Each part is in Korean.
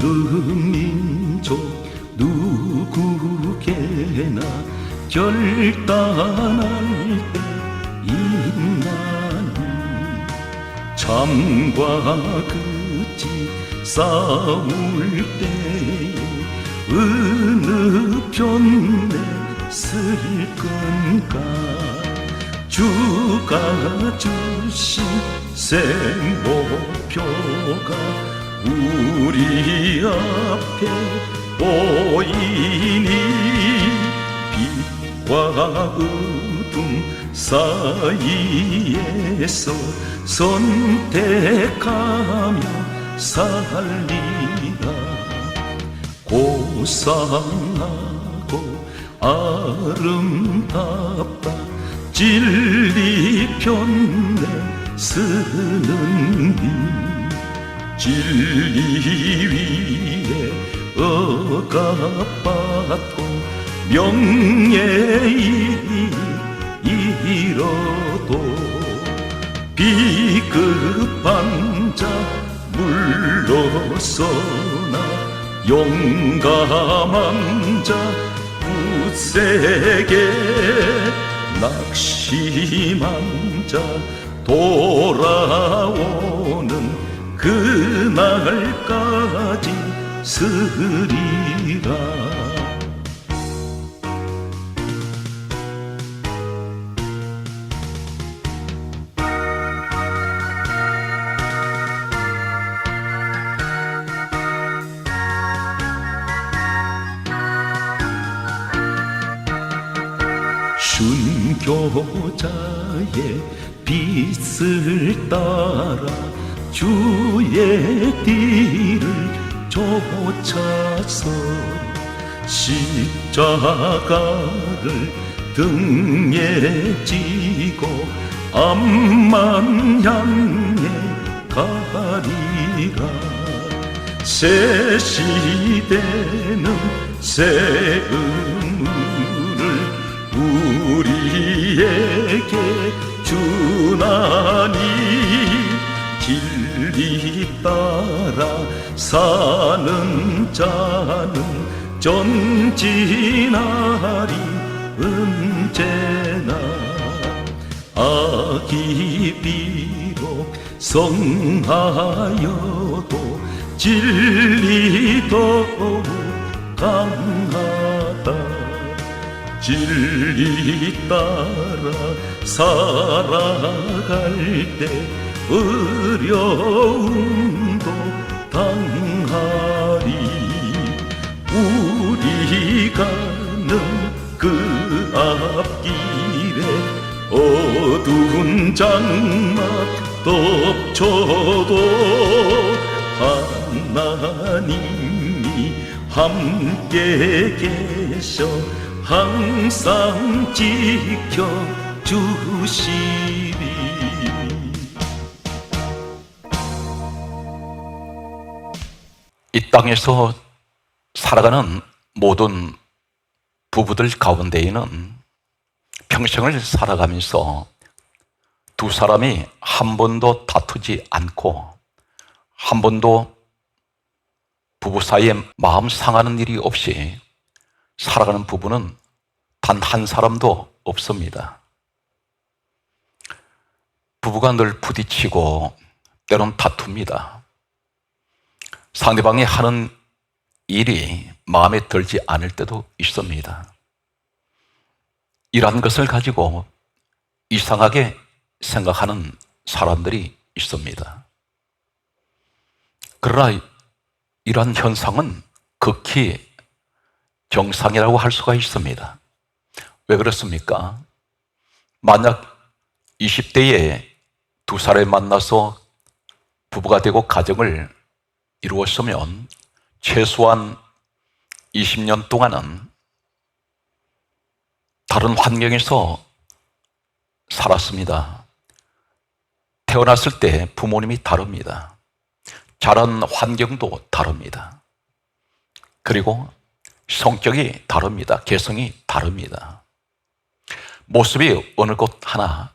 민족 누구게나 결단할 때 있나니 참과 그지 싸울 때에 어느 편에 쓸 건가 주가 주신 생목표가 우리 앞에 보이니 빛과 어둠 사이에서 선택하며 살리라 고상하고 아름답다 진리 편에 쓰는 이 진리 위에 억압받고 명예히 이뤄도 비급한 자 물러서나 용감한 자 굳세게 낙심한 자 돌아오는 그날까지 쓰리라 순교자의 빛을 따라 주의 뒤를 쫓아서 십자가를 등에 지고 앞만 향해 가리라 새 시대는 새 의무를 우리에게 주나니 진리 따라 사는 자는 전진하리 언제나 악이 비록 성하여도 진리 더욱 강하다 진리 따라 살아갈 때 어려움도 당하리 우리 가는 그 앞길에 어두운 장막 덮쳐도 하나님이 함께 계셔 항상 지켜주시리 이 땅에서 살아가는 모든 부부들 가운데에는 평생을 살아가면서 두 사람이 한 번도 다투지 않고 한 번도 부부 사이에 마음 상하는 일이 없이 살아가는 부부는 단 한 사람도 없습니다. 부부가 늘 부딪히고 때론 다툽니다. 상대방이 하는 일이 마음에 들지 않을 때도 있습니다. 이러한 것을 가지고 이상하게 생각하는 사람들이 있습니다. 그러나 이러한 현상은 극히 정상이라고 할 수가 있습니다. 왜 그렇습니까? 만약 20대에 두 사람이 만나서 부부가 되고 가정을 이루었으면 최소한 20년 동안은 다른 환경에서 살았습니다. 태어났을 때 부모님이 다릅니다. 자란 환경도 다릅니다. 그리고 성격이 다릅니다. 개성이 다릅니다. 모습이 어느 곳 하나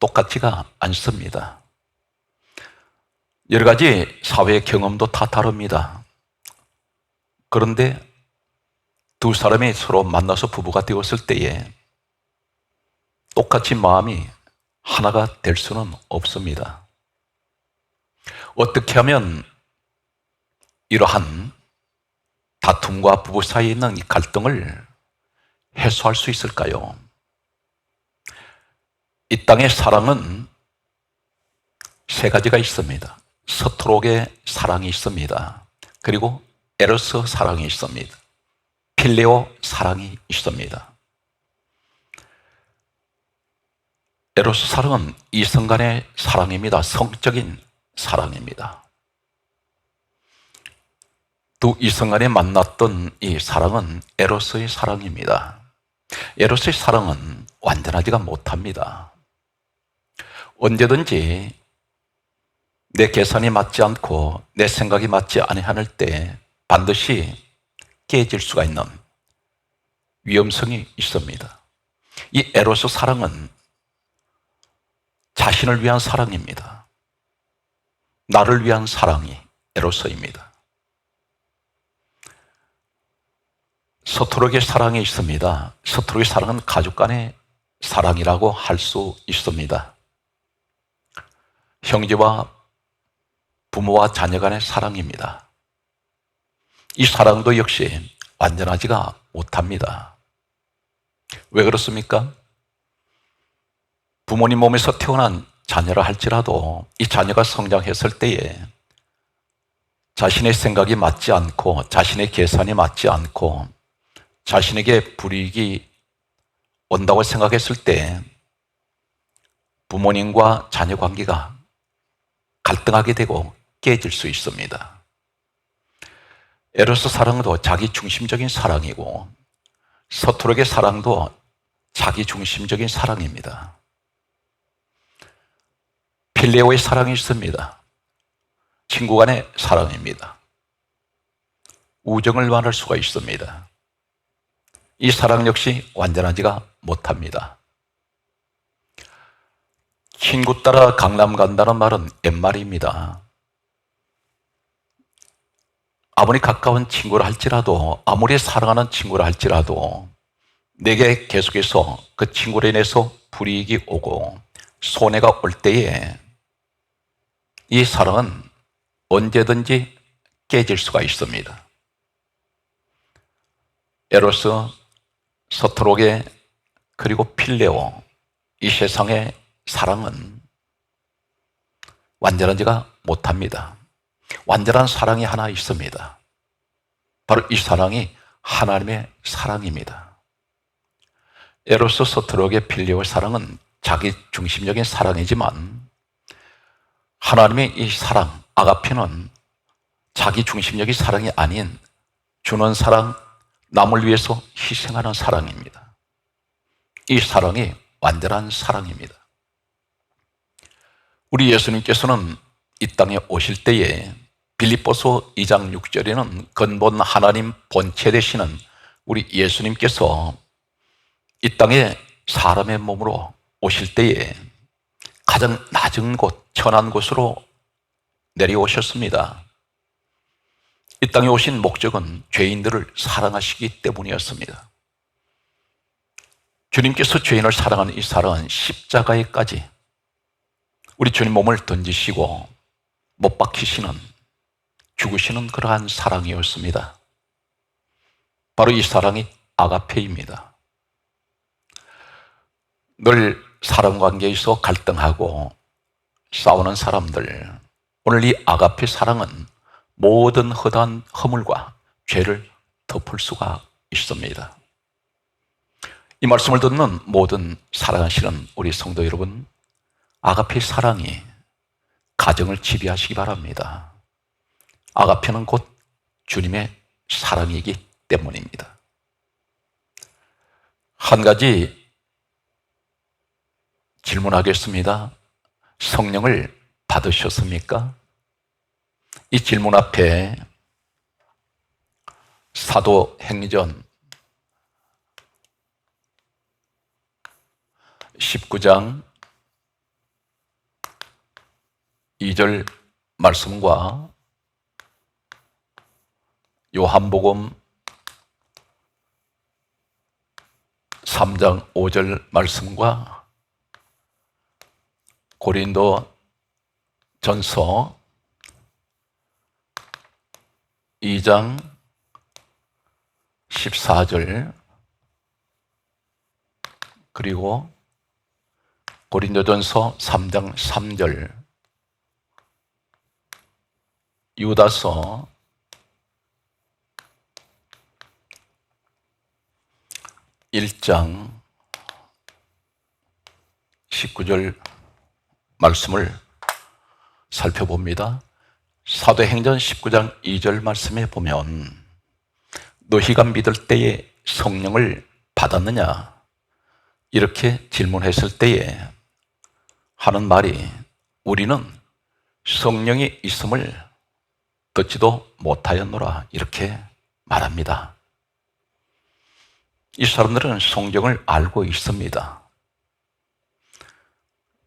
똑같지가 않습니다. 여러 가지 사회 경험도 다 다릅니다. 그런데 두 사람이 서로 만나서 부부가 되었을 때에 똑같이 마음이 하나가 될 수는 없습니다. 어떻게 하면 이러한 다툼과 부부 사이에 있는 이 갈등을 해소할 수 있을까요? 이 땅의 사랑은 세 가지가 있습니다. 서투록의 사랑이 있습니다. 그리고 에로스 사랑이 있습니다. 필레오 사랑이 있습니다. 에로스 사랑은 이성 간의 사랑입니다. 성적인 사랑입니다. 두 이성 간에 만났던 이 사랑은 에로스의 사랑입니다. 에로스의 사랑은 완전하지가 못합니다. 언제든지 내 계산이 맞지 않고 내 생각이 맞지 아니할 때 반드시 깨질 수가 있는 위험성이 있습니다. 이 에로스 사랑은 자신을 위한 사랑입니다. 나를 위한 사랑이 에로스입니다. 서투르의 사랑이 있습니다. 서투르의 사랑은 가족 간의 사랑이라고 할 수 있습니다. 형제와 부모와 자녀 간의 사랑입니다. 이 사랑도 역시 완전하지가 못합니다. 왜 그렇습니까? 부모님 몸에서 태어난 자녀라 할지라도 이 자녀가 성장했을 때에 자신의 생각이 맞지 않고 자신의 계산이 맞지 않고 자신에게 불이익이 온다고 생각했을 때 부모님과 자녀 관계가 갈등하게 되고 깨질 수 있습니다. 에로스 사랑도 자기 중심적인 사랑이고 서투르의 사랑도 자기 중심적인 사랑입니다. 필레오의 사랑이 있습니다. 친구 간의 사랑입니다. 우정을 말할 수가 있습니다. 이 사랑 역시 완전하지가 못합니다. 친구 따라 강남 간다는 말은 옛말입니다. 아무리 가까운 친구라 할지라도 아무리 사랑하는 친구라 할지라도 내게 계속해서 그 친구로 인해서 불이익이 오고 손해가 올 때에 이 사랑은 언제든지 깨질 수가 있습니다. 에로스, 서투르게 그리고 필레오, 이 세상의 사랑은 완전하지가 못합니다. 완전한 사랑이 하나 있습니다. 바로 이 사랑이 하나님의 사랑입니다. 에로스, 서투르게, 필레오의 사랑은 자기 중심적인 사랑이지만 하나님의 이 사랑, 아가페는 자기 중심적인 사랑이 아닌 주는 사랑, 남을 위해서 희생하는 사랑입니다. 이 사랑이 완전한 사랑입니다. 우리 예수님께서는 이 땅에 오실 때에 빌립보서 2장 6절에는 근본 하나님 본체 되시는 우리 예수님께서 이 땅에 사람의 몸으로 오실 때에 가장 낮은 곳, 천한 곳으로 내려오셨습니다. 이 땅에 오신 목적은 죄인들을 사랑하시기 때문이었습니다. 주님께서 죄인을 사랑하는 이 사랑은 십자가에까지 우리 주님 몸을 던지시고 못 박히시는, 죽으시는 그러한 사랑이었습니다. 바로 이 사랑이 아가페입니다. 늘 사람 관계에서 갈등하고 싸우는 사람들, 오늘 이 아가페 사랑은 모든 허다한 허물과 죄를 덮을 수가 있습니다. 이 말씀을 듣는 모든 사랑하시는 우리 성도 여러분, 아가페 사랑이 가정을 지배하시기 바랍니다. 아가페는 곧 주님의 사랑이기 때문입니다. 한 가지 질문하겠습니다. 성령을 받으셨습니까? 이 질문 앞에 사도행전 19장 2절 말씀과 요한복음 3장 5절 말씀과 고린도 전서 2장 14절 그리고 고린도전서 3장 3절 유다서 1장 19절 말씀을 살펴봅니다. 사도행전 19장 2절 말씀에 보면 너희가 믿을 때에 성령을 받았느냐 이렇게 질문했을 때에 하는 말이 우리는 성령이 있음을 듣지도 못하였노라 이렇게 말합니다. 이 사람들은 성경을 알고 있습니다.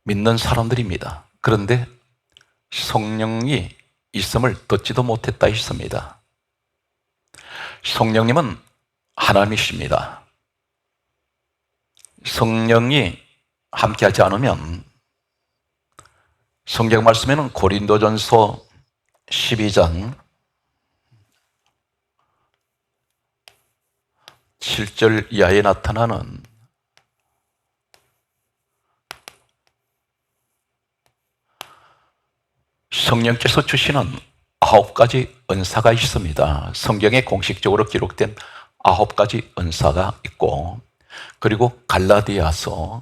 믿는 사람들입니다. 그런데 성령이 있음을 듣지도 못했다 했습니다. 성령님은 하나님이십니다. 성령이 함께하지 않으면 성경 말씀에는 고린도전서 12장 7절 이하에 나타나는 성령께서 주시는 9가지 은사가 있습니다. 성경에 공식적으로 기록된 9가지 은사가 있고 그리고 갈라디아서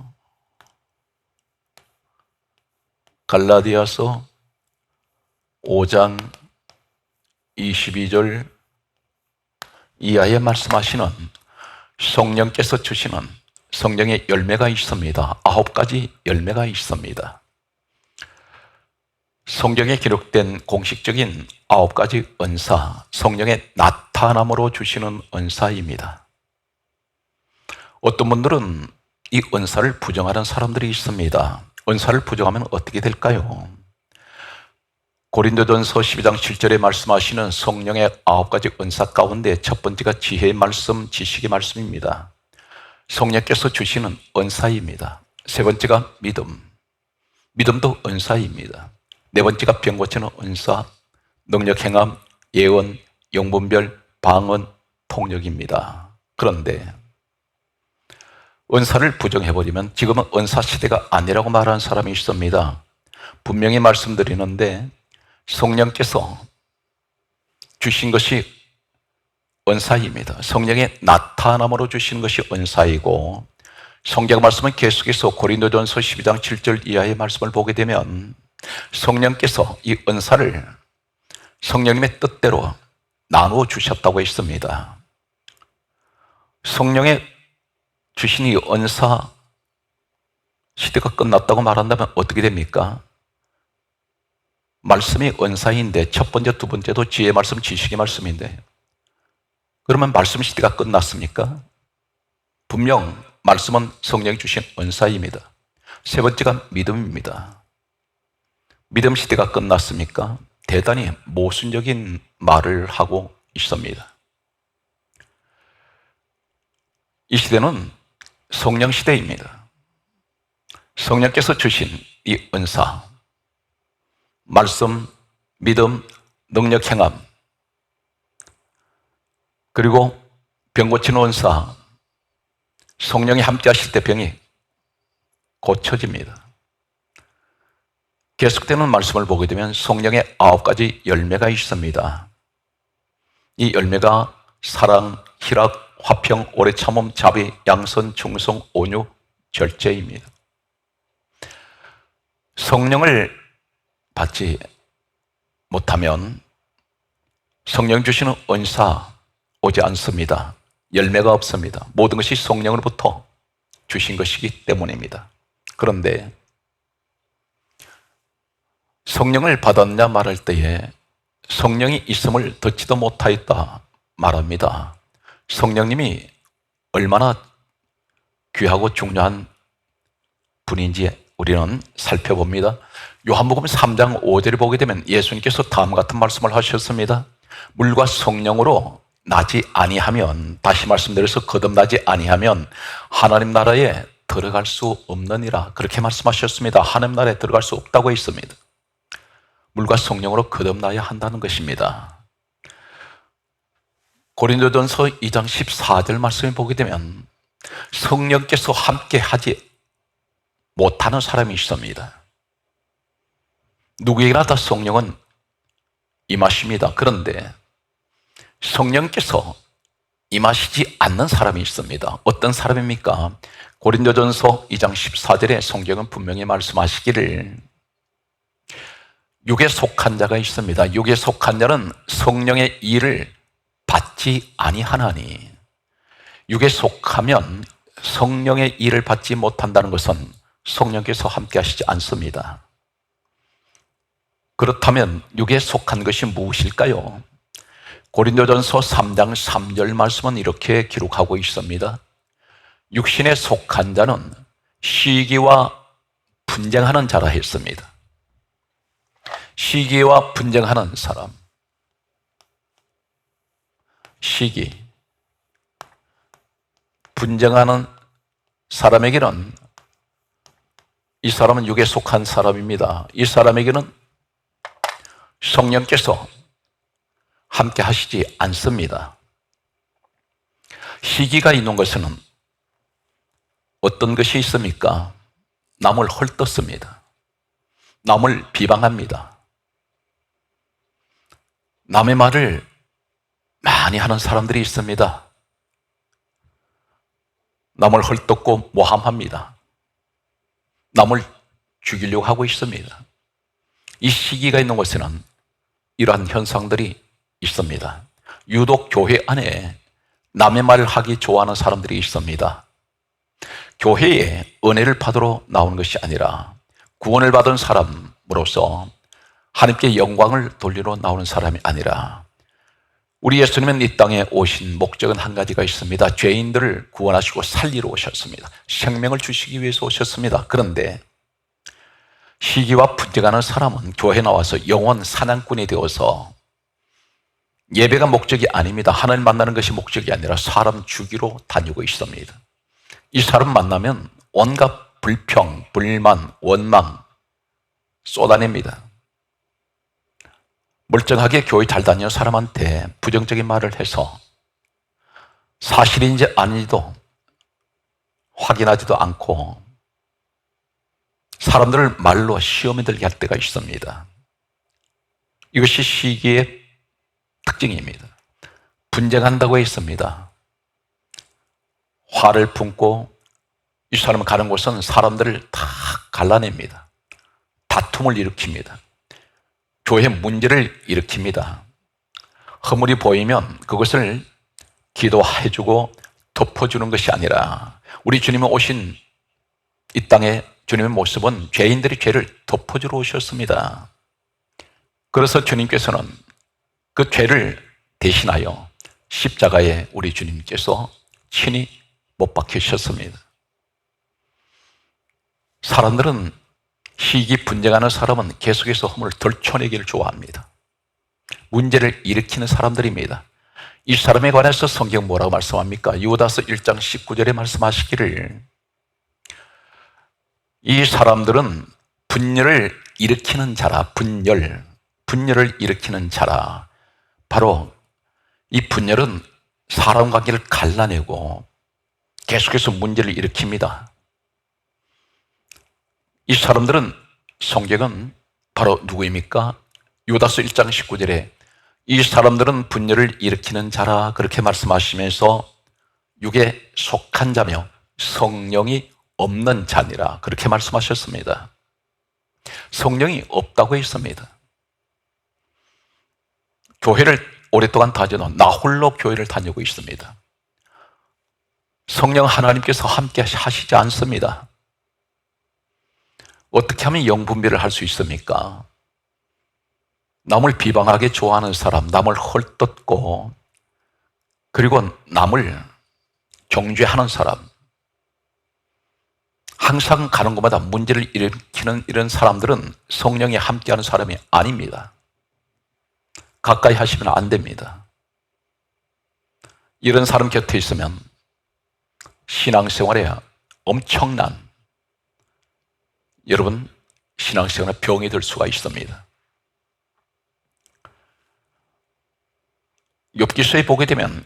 5장 22절 이하에 말씀하시는 성령께서 주시는 성령의 열매가 있습니다. 9가지 열매가 있습니다. 성경에 기록된 공식적인 9가지 은사, 성령의 나타남으로 주시는 은사입니다. 어떤 분들은 이 은사를 부정하는 사람들이 있습니다. 은사를 부정하면 어떻게 될까요? 고린도전서 12장 7절에 말씀하시는 성령의 9가지 은사 가운데 첫 번째가 지혜의 말씀, 지식의 말씀입니다. 성령께서 주시는 은사입니다. 세 번째가 믿음도 은사입니다. 네 번째가 병 고치는 은사, 능력 행함, 예언, 영분별, 방언, 통역입니다. 그런데 은사를 부정해버리면 지금은 은사 시대가 아니라고 말하는 사람이 있습니다. 분명히 말씀드리는데 성령께서 주신 것이 은사입니다. 성령의 나타남으로 주신 것이 은사이고 성경 말씀은 계속해서 고린도전서 12장 7절 이하의 말씀을 보게 되면 성령께서 이 은사를 성령님의 뜻대로 나누어 주셨다고 했습니다. 성령의 주신 이 은사 시대가 끝났다고 말한다면 어떻게 됩니까? 말씀이 은사인데 첫 번째, 두 번째도 지혜의 말씀, 지식의 말씀인데 그러면 말씀 시대가 끝났습니까? 분명 말씀은 성령이 주신 은사입니다. 세 번째가 믿음입니다. 믿음 시대가 끝났습니까? 대단히 모순적인 말을 하고 있습니다. 이 시대는 성령 시대입니다. 성령께서 주신 이 은사, 말씀, 믿음, 능력 행함, 그리고 병 고치는 은사, 성령이 함께 하실 때 병이 고쳐집니다. 계속되는 말씀을 보게 되면 성령의 9가지 열매가 있습니다. 이 열매가 사랑, 희락, 화평, 오래 참음, 자비, 양선, 충성, 온유, 절제입니다. 성령을 받지 못하면 성령 주시는 은사 오지 않습니다. 열매가 없습니다. 모든 것이 성령으로부터 주신 것이기 때문입니다. 그런데 성령을 받았냐 말할 때에 성령이 있음을 듣지도 못하였다 말합니다. 성령님이 얼마나 귀하고 중요한 분인지 우리는 살펴봅니다. 요한복음 3장 5절을 보게 되면 예수님께서 다음과 같은 말씀을 하셨습니다. 물과 성령으로 나지 아니하면, 다시 말씀드려서 거듭나지 아니하면 하나님 나라에 들어갈 수 없느니라, 그렇게 말씀하셨습니다. 하나님 나라에 들어갈 수 없다고 했습니다. 물과 성령으로 거듭나야 한다는 것입니다. 고린도전서 2장 14절 말씀을 보게 되면 성령께서 함께 하지 못하는 사람이 있습니다. 누구에게나 다 성령은 임하십니다. 그런데 성령께서 임하시지 않는 사람이 있습니다. 어떤 사람입니까? 고린도전서 2장 14절에 성경은 분명히 말씀하시기를 육에 속한 자가 있습니다. 육에 속한 자는 성령의 일을 받지 아니하나니, 육에 속하면 성령의 일을 받지 못한다는 것은 성령께서 함께 하시지 않습니다. 그렇다면 육에 속한 것이 무엇일까요? 고린도전서 3장 3절 말씀은 이렇게 기록하고 있습니다. 육신에 속한 자는 시기와 분쟁하는 자라 했습니다. 시기와 분쟁하는 사람, 시기, 분쟁하는 사람에게는, 이 사람은 육에 속한 사람입니다. 이 사람에게는 성령께서 함께 하시지 않습니다. 시기가 있는 것은 어떤 것이 있습니까? 남을 헐뜯습니다. 남을 비방합니다. 남의 말을 많이 하는 사람들이 있습니다. 남을 헐뜯고 모함합니다. 남을 죽이려고 하고 있습니다. 이 시기가 있는 곳에는 이러한 현상들이 있습니다. 유독 교회 안에 남의 말을 하기 좋아하는 사람들이 있습니다. 교회에 은혜를 받으러 나오는 것이 아니라 구원을 받은 사람으로서 하나님께 영광을 돌리러 나오는 사람이 아니라, 우리 예수님은 이 땅에 오신 목적은 한 가지가 있습니다. 죄인들을 구원하시고 살리러 오셨습니다. 생명을 주시기 위해서 오셨습니다. 그런데 시기와 분쟁하는 사람은 교회에 나와서 영혼 사냥꾼이 되어서, 예배가 목적이 아닙니다. 하나님 만나는 것이 목적이 아니라 사람 죽이러 다니고 있습니다. 이 사람 만나면 온갖 불평, 불만, 원망 쏟아냅니다. 멀쩡하게 교회 잘 다니는 사람한테 부정적인 말을 해서 사실인지 아닌지도 확인하지도 않고 사람들을 말로 시험에 들게 할 때가 있습니다. 이것이 시기의 특징입니다. 분쟁한다고 했습니다. 화를 품고 이 사람은 가는 곳은 사람들을 다 갈라냅니다. 다툼을 일으킵니다. 교회 문제를 일으킵니다. 허물이 보이면 그것을 기도해주고 덮어주는 것이 아니라, 우리 주님이 오신 이 땅에 주님의 모습은 죄인들이 죄를 덮어주러 오셨습니다. 그래서 주님께서는 그 죄를 대신하여 십자가에 우리 주님께서 친히 못 박히셨습니다. 사람들은, 시기 분쟁하는 사람은 계속해서 허물을 덜쳐내기를 좋아합니다. 문제를 일으키는 사람들입니다. 이 사람에 관해서 성경 뭐라고 말씀합니까? 유다서 1장 19절에 말씀하시기를, 이 사람들은 분열을 일으키는 자라. 분열을 일으키는 자라. 바로 이 분열은 사람 관계를 갈라내고 계속해서 문제를 일으킵니다. 이 사람들은, 성경은 바로 누구입니까? 유다서 1장 19절에 이 사람들은 분열을 일으키는 자라, 그렇게 말씀하시면서 육에 속한 자며 성령이 없는 자니라, 그렇게 말씀하셨습니다. 성령이 없다고 했습니다. 교회를 오랫동안 다녀도 나 홀로 교회를 다니고 있습니다. 성령 하나님께서 함께 하시지 않습니다. 어떻게 하면 영분별을 할 수 있습니까? 남을 비방하게 좋아하는 사람, 남을 헐뜯고 그리고 남을 정죄하는 사람, 항상 가는 곳마다 문제를 일으키는 이런 사람들은 성령이 함께하는 사람이 아닙니다. 가까이 하시면 안 됩니다. 이런 사람 곁에 있으면 신앙생활에 엄청난, 여러분, 신앙생활에 병이 들 수가 있습니다. 욥기서에 보게 되면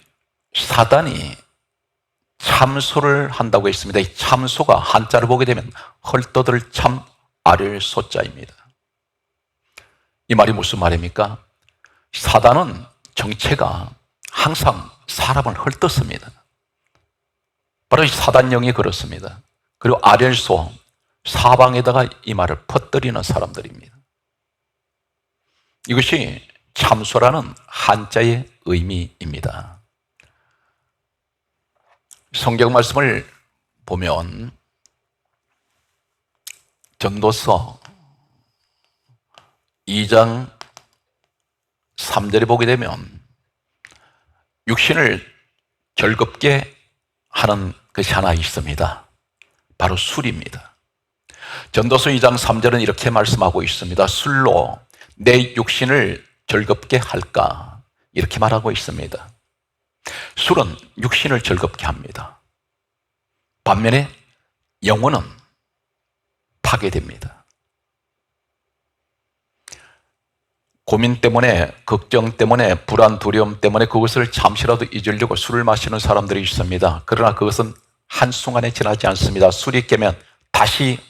사단이 참소를 한다고 했습니다. 이 참소가 한자를 보게 되면 헐떠들 참 아를 소자입니다. 이 말이 무슨 말입니까? 사단은 정체가 항상 사람을 헐떴습니다. 바로 이 사단령이 그렇습니다. 그리고 아렐소, 사방에다가 이 말을 퍼뜨리는 사람들입니다. 이것이 참소라는 한자의 의미입니다. 성경 말씀을 보면 전도서 2장 3절에 보게 되면 육신을 즐겁게 하는 것이 하나 있습니다. 바로 술입니다. 전도서 2장 3절은 이렇게 말씀하고 있습니다. 술로 내 육신을 즐겁게 할까? 이렇게 말하고 있습니다. 술은 육신을 즐겁게 합니다. 반면에 영혼은 파괴됩니다. 고민 때문에, 걱정 때문에, 불안, 두려움 때문에 그것을 잠시라도 잊으려고 술을 마시는 사람들이 있습니다. 그러나 그것은 한순간에 지나지 않습니다. 술이 깨면 다시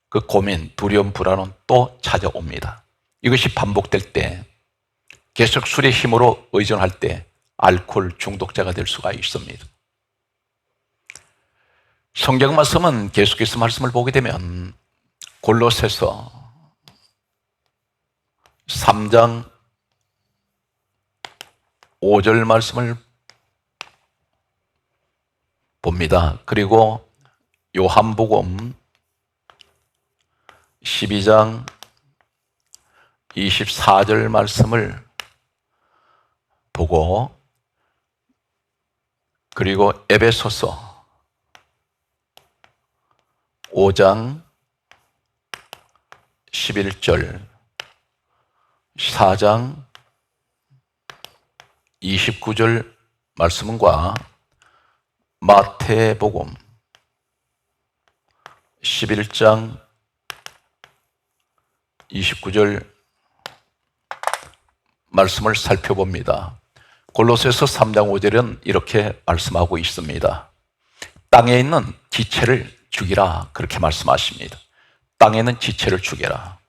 그 고민, 두려움, 불안은 또 찾아옵니다. 이것이 반복될 때, 계속 술의 힘으로 의존할 때 알코올 중독자가 될 수가 있습니다. 성경 말씀은 계속해서 말씀을 보게 되면 골로새서 3장 5절 말씀을 봅니다. 그리고 요한복음 12장 24절 말씀을 보고, 그리고 에베소서 5장 11절, 4장 29절 말씀과 마태복음 11장 29절 말씀을 살펴봅니다. 골로새서 3장 5절은 이렇게 말씀하고 있습니다. 땅에 있는 지체를 죽이라, 그렇게 말씀하십니다. 땅에 있는 지체를 죽여라.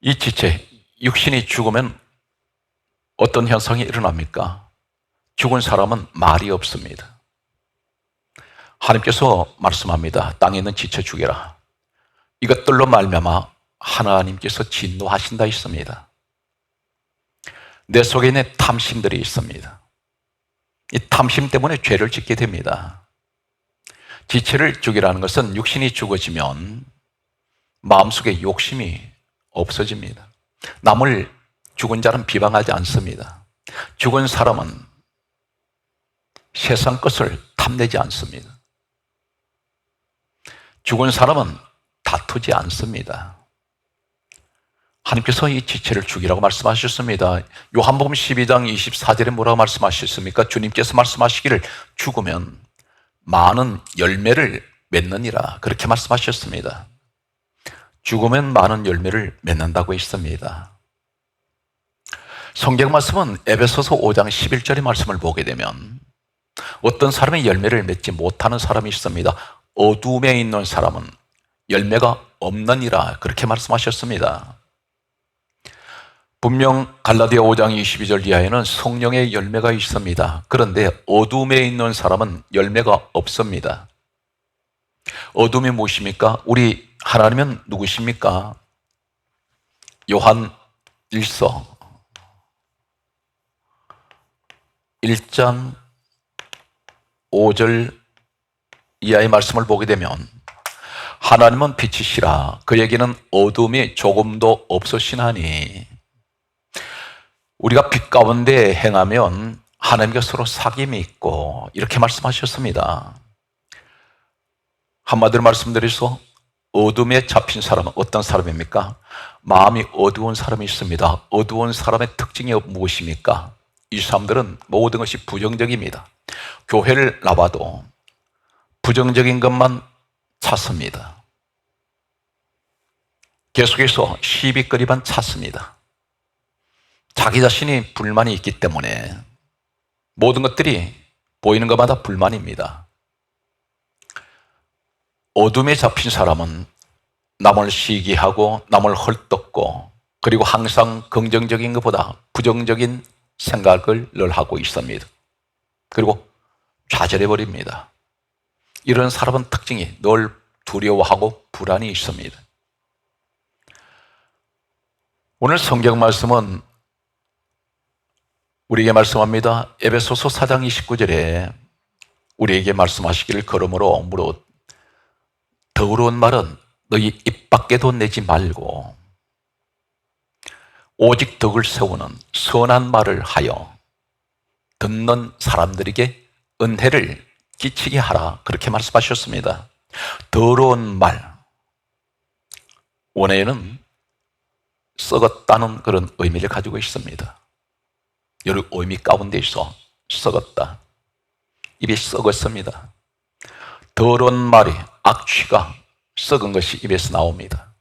이 지체, 육신이 죽으면 어떤 현상이 일어납니까? 죽은 사람은 말이 없습니다. 하나님께서 말씀합니다. 땅에 있는 지체 죽여라. 이것들로 말미암아 하나님께서 진노하신다 했습니다. 내 속에 있는 탐심들이 있습니다. 이 탐심 때문에 죄를 짓게 됩니다. 지체를 죽이라는 것은 육신이 죽어지면 마음속에 욕심이 없어집니다. 남을 죽은 자는 비방하지 않습니다. 죽은 사람은 세상 것을 탐내지 않습니다. 죽은 사람은 다투지 않습니다. 하나님께서 이 지체를 죽이라고 말씀하셨습니다. 요한복음 12장 24절에 뭐라고 말씀하셨습니까? 주님께서 말씀하시기를 죽으면 많은 열매를 맺느니라, 그렇게 말씀하셨습니다. 죽으면 많은 열매를 맺는다고 했습니다. 성경 말씀은 에베소서 5장 11절의 말씀을 보게 되면 어떤 사람이 열매를 맺지 못하는 사람이 있습니다. 어둠에 있는 사람은 열매가 없느니라, 그렇게 말씀하셨습니다. 분명 갈라디아 5장 22절 이하에는 성령의 열매가 있습니다. 그런데 어둠에 있는 사람은 열매가 없습니다. 어둠이 무엇입니까? 우리 하나님은 누구십니까? 요한 1서 1장 5절 이하의 말씀을 보게 되면 하나님은 빛이시라, 그에게는 어둠이 조금도 없으시나니 우리가 빛 가운데 행하면 하나님과 서로 사귐이 있고, 이렇게 말씀하셨습니다. 한마디로 말씀드려서 어둠에 잡힌 사람은 어떤 사람입니까? 마음이 어두운 사람이 있습니다. 어두운 사람의 특징이 무엇입니까? 이 사람들은 모든 것이 부정적입니다. 교회를 나와도 부정적인 것만 찾습니다. 계속해서 시비거리만 찾습니다. 자기 자신이 불만이 있기 때문에 모든 것들이 보이는 것마다 불만입니다. 어둠에 잡힌 사람은 남을 시기하고 남을 헐떡고 그리고 항상 긍정적인 것보다 부정적인 생각을 늘 하고 있습니다. 그리고 좌절해버립니다. 이런 사람은 특징이 늘 두려워하고 불안이 있습니다. 오늘 성경 말씀은 우리에게 말씀합니다. 에베소서 4장 29절에 우리에게 말씀하시기를 그러므로 무릇 더러운 말은 너희 입 밖에도 내지 말고 오직 덕을 세우는 선한 말을 하여 듣는 사람들에게 은혜를 끼치게 하라. 그렇게 말씀하셨습니다. 더러운 말, 원어에는 썩었다는 그런 의미를 가지고 있습니다. 여러 의미 가운데 있어 썩었다. 입이 썩었습니다. 더러운 말이 악취가 썩은 것이 입에서 나옵니다.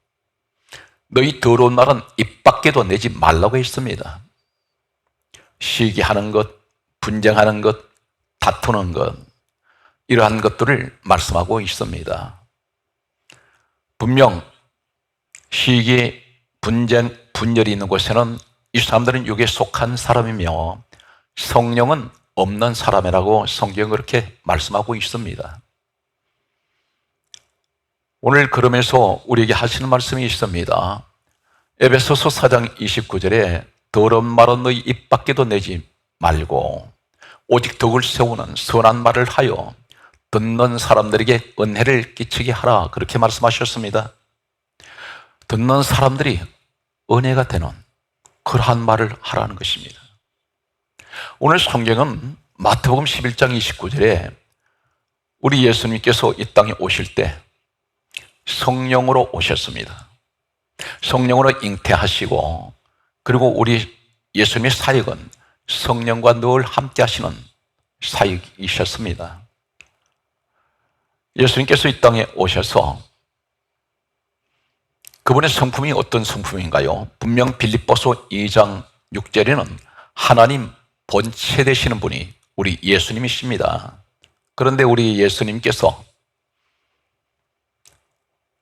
너희 더러운 말은 입 밖에도 내지 말라고 했습니다. 시기하는 것, 분쟁하는 것, 다투는 것, 이러한 것들을 말씀하고 있습니다. 분명 시기, 분쟁, 분열이 있는 곳에는 이 사람들은 육에 속한 사람이며 성령은 없는 사람이라고 성경은 그렇게 말씀하고 있습니다. 오늘 그러면서 우리에게 하시는 말씀이 있습니다. 에베소서 4장 29절에 더러운 말은 너희 입 밖에도 내지 말고 오직 덕을 세우는 선한 말을 하여 듣는 사람들에게 은혜를 끼치게 하라. 그렇게 말씀하셨습니다. 듣는 사람들이 은혜가 되는 그러한 말을 하라는 것입니다. 오늘 성경은 마태복음 11장 29절에 우리 예수님께서 이 땅에 오실 때 성령으로 오셨습니다. 성령으로 잉태하시고 그리고 우리 예수님의 사역은 성령과 늘 함께 하시는 사역이셨습니다. 예수님께서 이 땅에 오셔서 그분의 성품이 어떤 성품인가요? 분명 빌립보서 2장 6절에는 하나님 본체 되시는 분이 우리 예수님이십니다. 그런데 우리 예수님께서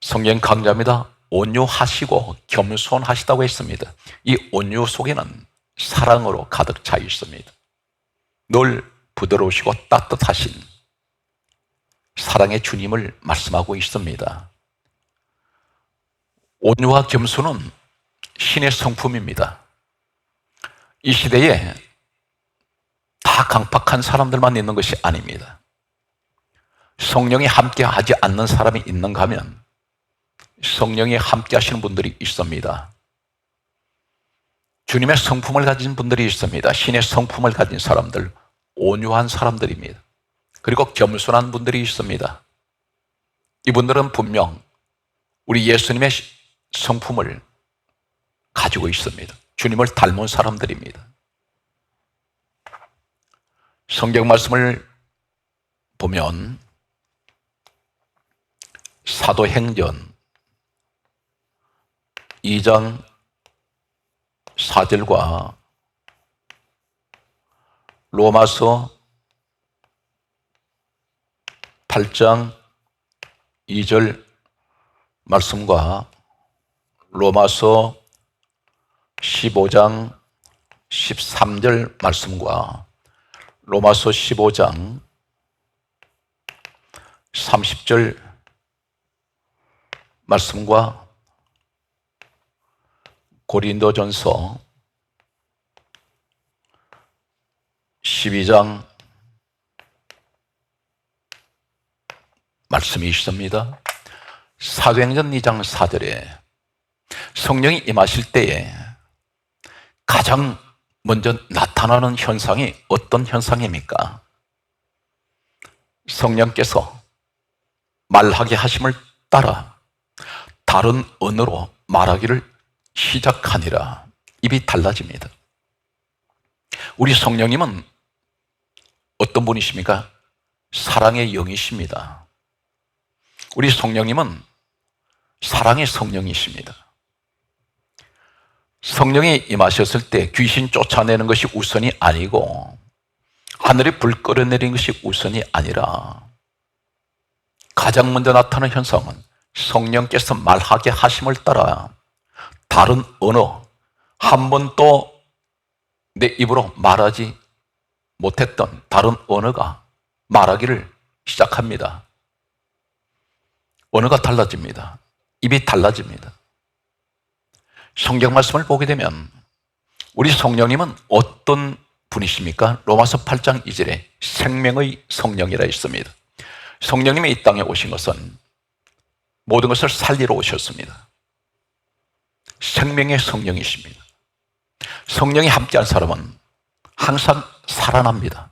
성경 강조합니다. 온유하시고 겸손하시다고 했습니다. 이 온유 속에는 사랑으로 가득 차 있습니다. 늘 부드러우시고 따뜻하신 사랑의 주님을 말씀하고 있습니다. 온유와 겸손은 신의 성품입니다. 이 시대에 다 강팍한 사람들만 있는 것이 아닙니다. 성령이 함께 하지 않는 사람이 있는가 하면 성령이 함께 하시는 분들이 있습니다. 주님의 성품을 가진 분들이 있습니다. 신의 성품을 가진 사람들, 온유한 사람들입니다. 그리고 겸손한 분들이 있습니다. 이분들은 분명 우리 예수님의 성품을 가지고 있습니다. 주님을 닮은 사람들입니다. 성경 말씀을 보면 사도행전 2장 4절과 로마서 8장 2절 말씀과 로마서 15장 13절 말씀과 로마서 15장 30절 말씀과 고린도전서 12장 말씀이 있습니다. 사도행전 2장 4절에 성령이 임하실 때에 가장 먼저 나타나는 현상이 어떤 현상입니까? 성령께서 말하게 하심을 따라 다른 언어로 말하기를 시작하니라. 입이 달라집니다. 우리 성령님은 어떤 분이십니까? 사랑의 영이십니다. 우리 성령님은 사랑의 성령이십니다. 성령이 임하셨을 때 귀신 쫓아내는 것이 우선이 아니고 하늘에 불 끌어내리는 것이 우선이 아니라 가장 먼저 나타나는 현상은 성령께서 말하게 하심을 따라 다른 언어, 한 번도 내 입으로 말하지 못했던 다른 언어가 말하기를 시작합니다. 언어가 달라집니다. 입이 달라집니다. 성경 말씀을 보게 되면 우리 성령님은 어떤 분이십니까? 로마서 8장 2절에 생명의 성령이라 있습니다. 성령님이 이 땅에 오신 것은 모든 것을 살리러 오셨습니다. 생명의 성령이십니다. 성령이 함께한 사람은 항상 살아납니다.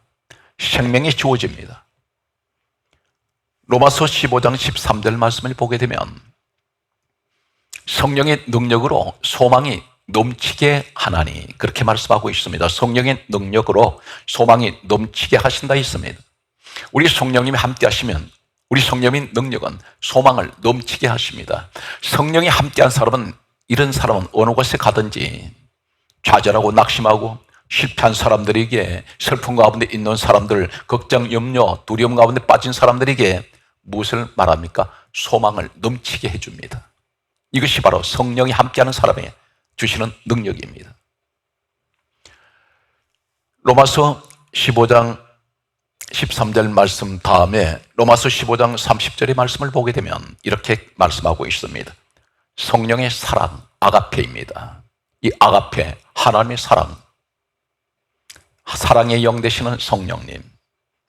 생명이 주어집니다. 로마서 15장 13절 말씀을 보게 되면 성령의 능력으로 소망이 넘치게 하나니 그렇게 말씀하고 있습니다. 성령의 능력으로 소망이 넘치게 하신다 있습니다. 우리 성령님이 함께 하시면 우리 성령의 능력은 소망을 넘치게 하십니다. 성령이 함께한 사람은 이런 사람은 어느 곳에 가든지 좌절하고 낙심하고 실패한 사람들에게 슬픔 가운데 있는 사람들, 걱정, 염려, 두려움 가운데 빠진 사람들에게 무엇을 말합니까? 소망을 넘치게 해줍니다. 이것이 바로 성령이 함께하는 사람에 주시는 능력입니다. 로마서 15장 13절 말씀 다음에 로마서 15장 30절의 말씀을 보게 되면 이렇게 말씀하고 있습니다. 성령의 사랑, 아가페입니다. 이 아가페, 하나님의 사랑, 사랑의 영 되시는 성령님,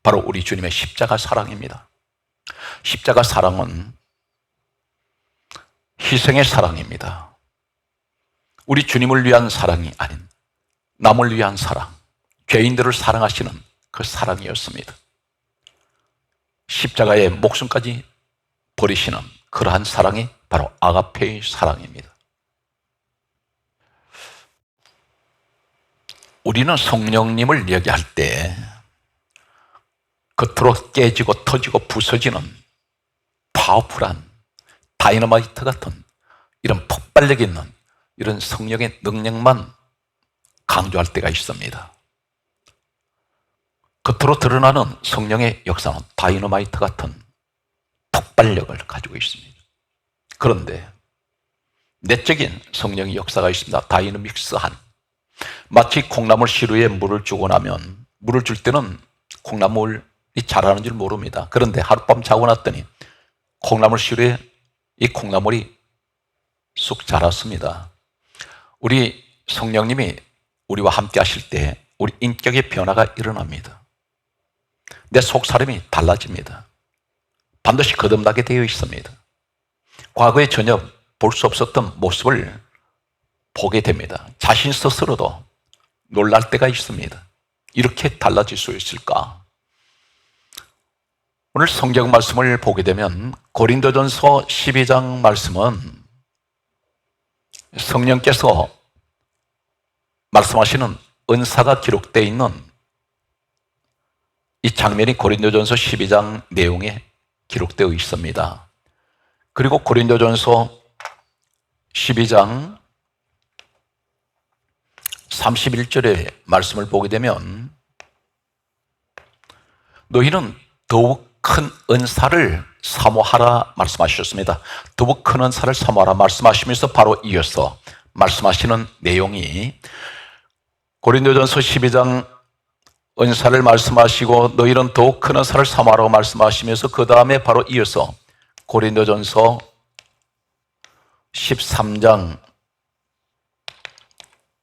바로 우리 주님의 십자가 사랑입니다. 십자가 사랑은 희생의 사랑입니다. 우리 주님을 위한 사랑이 아닌 남을 위한 사랑, 죄인들을 사랑하시는 그 사랑이었습니다. 십자가의 목숨까지 버리시는 그러한 사랑이 바로 아가페의 사랑입니다. 우리는 성령님을 이야기할 때 겉으로 깨지고 터지고 부서지는 파워풀한 다이너마이트 같은 이런 폭발력 있는 이런 성령의 능력만 강조할 때가 있습니다. 겉으로 드러나는 성령의 역사는 다이너마이트 같은 폭발력을 가지고 있습니다. 그런데 내적인 성령의 역사가 있습니다. 다이너믹스한, 마치 콩나물 시루에 물을 주고 나면 물을 줄 때는 콩나물이 자라는 줄 모릅니다. 그런데 하룻밤 자고 났더니 콩나물 시루에 이 콩나물이 쑥 자랐습니다. 우리 성령님이 우리와 함께 하실 때 우리 인격의 변화가 일어납니다. 내 속사람이 달라집니다. 반드시 거듭나게 되어 있습니다. 과거에 전혀 볼 수 없었던 모습을 보게 됩니다. 자신 스스로도 놀랄 때가 있습니다. 이렇게 달라질 수 있을까? 오늘 성경 말씀을 보게 되면 고린도전서 12장 말씀은 성령께서 말씀하시는 은사가 기록되어 있는 이 장면이 고린도전서 12장 내용에 기록되어 있습니다. 그리고 고린도전서 12장 31절의 말씀을 보게 되면 너희는 더욱 큰 은사를 사모하라 말씀하셨습니다. 더욱 큰 은사를 사모하라 말씀하시면서 바로 이어서 말씀하시는 내용이 고린도전서 12장 은사를 말씀하시고 너희는 더욱 큰 은사를 사모하라고 말씀하시면서 그 다음에 바로 이어서 고린도전서 13장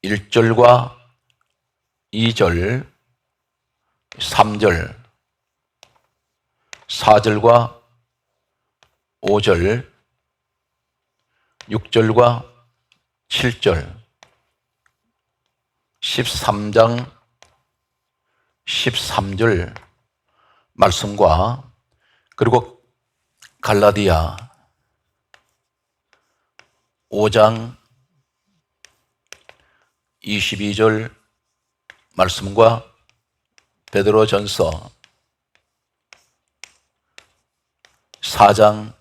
1절과 2절, 3절, 4절과 5절, 6절과 7절, 13장 13절 말씀과 그리고 갈라디아 5장 22절 말씀과 베드로전서 4장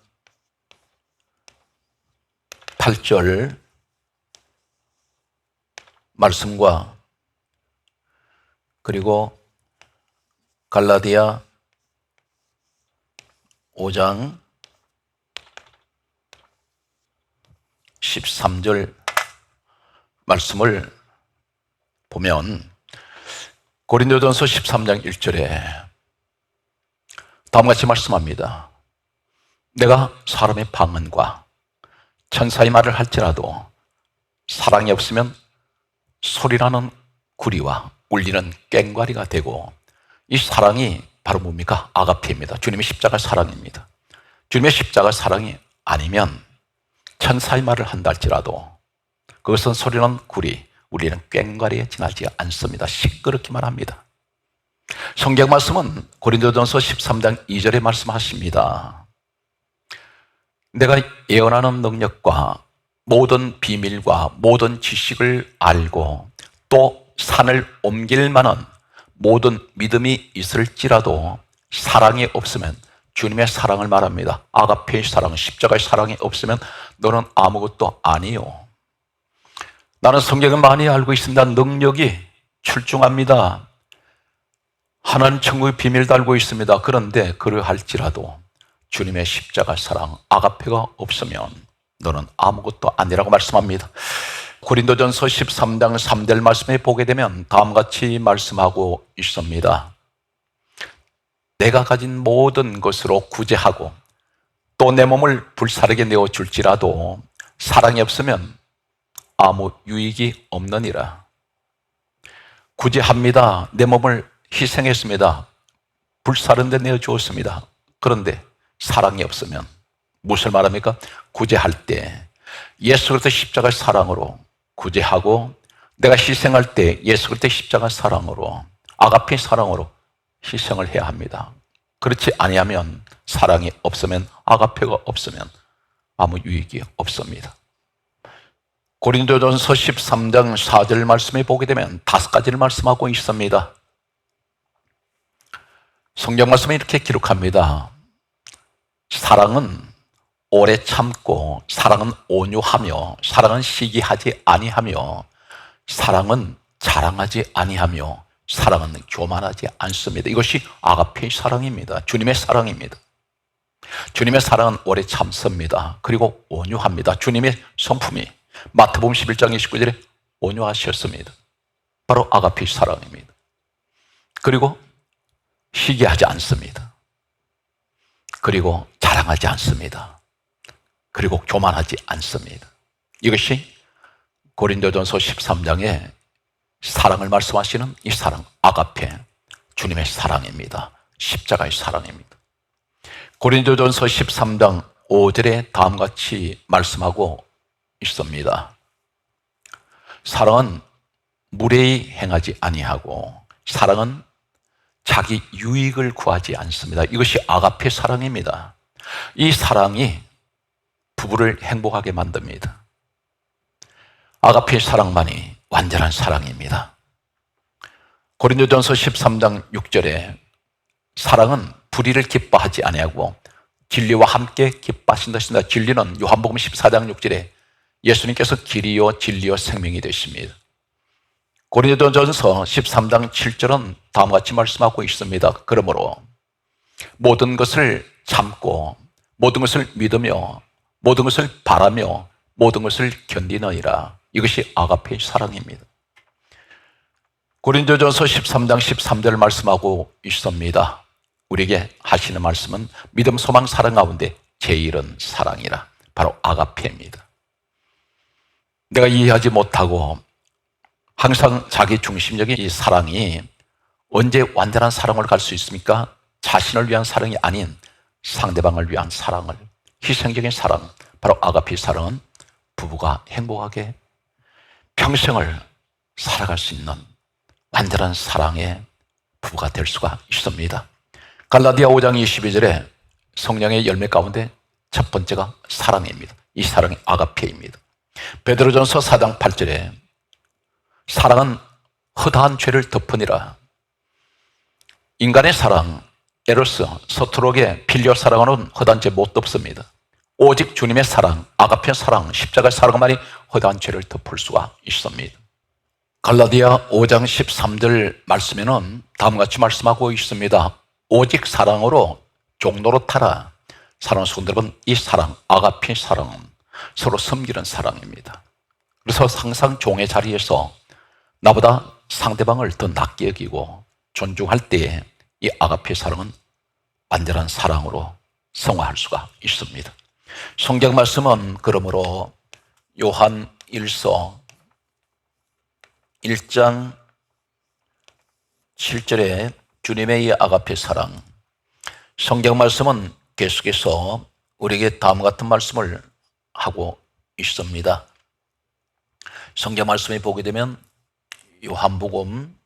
8절 말씀과 그리고 갈라디아 5장 13절 말씀을 보면 고린도전서 13장 1절에 다음과 같이 말씀합니다. 내가 사람의 방언과 천사의 말을 할지라도 사랑이 없으면 소리나는 구리와 울리는 꽹과리가 되고, 이 사랑이 바로 뭡니까? 아가페입니다. 주님의 십자가 사랑입니다. 주님의 십자가 사랑이 아니면 천사의 말을 한다 할지라도 그것은 소리나는 구리, 울리는 꽹과리에 지나지 않습니다. 시끄럽기만 합니다. 성경 말씀은 고린도전서 13장 2절에 말씀하십니다. 내가 예언하는 능력과 모든 비밀과 모든 지식을 알고 또 산을 옮길 만한 모든 믿음이 있을지라도 사랑이 없으면, 주님의 사랑을 말합니다. 아가페의 사랑, 십자가의 사랑이 없으면 너는 아무것도 아니요. 나는 성경을 많이 알고 있습니다. 능력이 출중합니다. 하나님 천국의 비밀도 알고 있습니다. 그런데 그러할지라도 주님의 십자가 사랑, 아가페가 없으면 너는 아무것도 아니라고 말씀합니다. 고린도전서 13장 3절 말씀에 보게 되면 다음같이 말씀하고 있습니다. 내가 가진 모든 것으로 구제하고 또 내 몸을 불사르게 내어줄지라도 사랑이 없으면 아무 유익이 없느니라. 구제합니다. 내 몸을 희생했습니다. 불사른 데 내어주었습니다. 그런데 사랑이 없으면 무엇을 말합니까? 구제할 때 예수 그리스도 십자가 사랑으로 구제하고, 내가 희생할 때 예수 그리스도 십자가 사랑으로, 아가페 사랑으로 희생을 해야 합니다. 그렇지 아니하면, 사랑이 없으면, 아가페가 없으면 아무 유익이 없습니다. 고린도전서 13장 4절 말씀에 보게 되면 5가지를 말씀하고 있습니다. 성경 말씀에 이렇게 기록합니다. 사랑은 오래 참고, 사랑은 온유하며, 사랑은 시기하지 아니하며, 사랑은 자랑하지 아니하며, 사랑은 교만하지 않습니다. 이것이 아가페의 사랑입니다. 주님의 사랑입니다. 주님의 사랑은 오래 참습니다. 그리고 온유합니다. 주님의 성품이 마태복음 11장 29절에 온유하셨습니다. 바로 아가페의 사랑입니다. 그리고 시기하지 않습니다. 그리고 자랑하지 않습니다. 그리고 교만하지 않습니다. 이것이 고린도전서 13장에 사랑을 말씀하시는 이 사랑, 아가페, 주님의 사랑입니다. 십자가의 사랑입니다. 고린도전서 13장 5절에 다음같이 말씀하고 있습니다. 사랑은 무례히 행하지 아니하고, 사랑은 자기 유익을 구하지 않습니다. 이것이 아가페 사랑입니다. 이 사랑이 부부를 행복하게 만듭니다. 아가페의 사랑만이 완전한 사랑입니다. 고린도전서 13장 6절에 사랑은 불의를 기뻐하지 아니하고 진리와 함께 기뻐하신다 했습니다. 진리는 요한복음 14장 6절에 예수님께서 길이요 진리요 생명이 되십니다. 고린도전서 13장 7절은 다음과 같이 말씀하고 있습니다. 그러므로 모든 것을 참고 모든 것을 믿으며 모든 것을 바라며 모든 것을 견디느니라. 이것이 아가페의 사랑입니다. 고린도전서 13장 13절 말씀하고 있습니다. 우리에게 하시는 말씀은 믿음, 소망, 사랑 가운데 제일은 사랑이라. 바로 아가페입니다. 내가 이해하지 못하고 항상 자기 중심적인 이 사랑이 언제 완전한 사랑을 갈 수 있습니까? 자신을 위한 사랑이 아닌 상대방을 위한 사랑을, 희생적인 사랑, 바로 아가페 사랑은 부부가 행복하게 평생을 살아갈 수 있는 완전한 사랑의 부부가 될 수가 있습니다. 갈라디아 5장 22절에 성령의 열매 가운데 첫 번째가 사랑입니다. 이 사랑이 아가페입니다. 베드로전서 4장 8절에 사랑은 허다한 죄를 덮으니라. 인간의 사랑, 에로스, 서투르게 필리오 사랑으로는 허다한 죄 못 덮습니다. 오직 주님의 사랑, 아가페 사랑, 십자가의 사랑만이 허다한 죄를 덮을 수가 있습니다. 갈라디아 5장 13절 말씀에는 다음과 같이 말씀하고 있습니다. 오직 사랑으로 종로로 타라. 사랑하는 성도 여러분, 이 사랑, 아가페 사랑은 서로 섬기는 사랑입니다. 그래서 항상 종의 자리에서 나보다 상대방을 더 낮게 여기고 존중할 때에 이 아가페 사랑은 완전한 사랑으로 성화할 수가 있습니다. 성경 말씀은 그러므로 요한 1서 1장 7절에 주님의 이 아가페 사랑, 성경 말씀은 계속해서 우리에게 다음과 같은 말씀을 하고 있습니다. 성경 말씀에 보게 되면 요한복음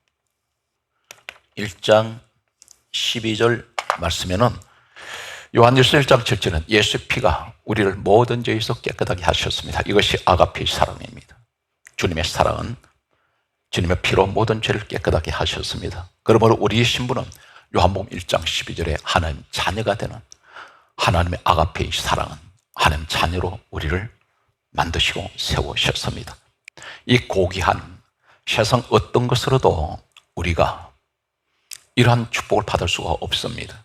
1장 12절 말씀에는 요한일서 1장 7절은 예수의 피가 우리를 모든 죄에서 깨끗하게 하셨습니다. 이것이 아가페의 사랑입니다. 주님의 사랑은 주님의 피로 모든 죄를 깨끗하게 하셨습니다. 그러므로 우리의 신분은 요한복음 1장 12절에 하나님 자녀가 되는 하나님의 아가페의 사랑은 하나님 자녀로 우리를 만드시고 세우셨습니다. 이 고귀한 세상 어떤 것으로도 우리가 이러한 축복을 받을 수가 없습니다.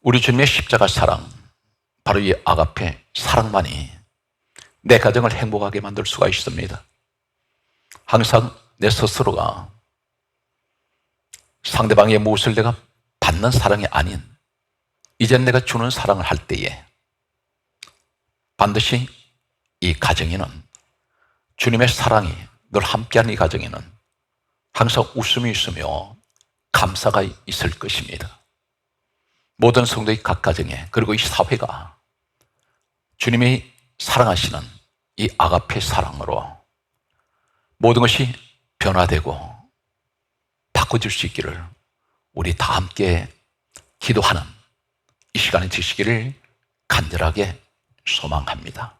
우리 주님의 십자가 사랑, 바로 이 아가페 사랑만이 내 가정을 행복하게 만들 수가 있습니다. 항상 내 스스로가 상대방의 무엇을 내가 받는 사랑이 아닌 이젠 내가 주는 사랑을 할 때에 반드시 이 가정에는 주님의 사랑이 늘 함께하는 이 가정에는 항상 웃음이 있으며 감사가 있을 것입니다. 모든 성도의 각 가정에, 그리고 이 사회가 주님이 사랑하시는 이 아가페 사랑으로 모든 것이 변화되고 바꿔질 수 있기를 우리 다 함께 기도하는 이 시간이 되시기를 간절하게 소망합니다.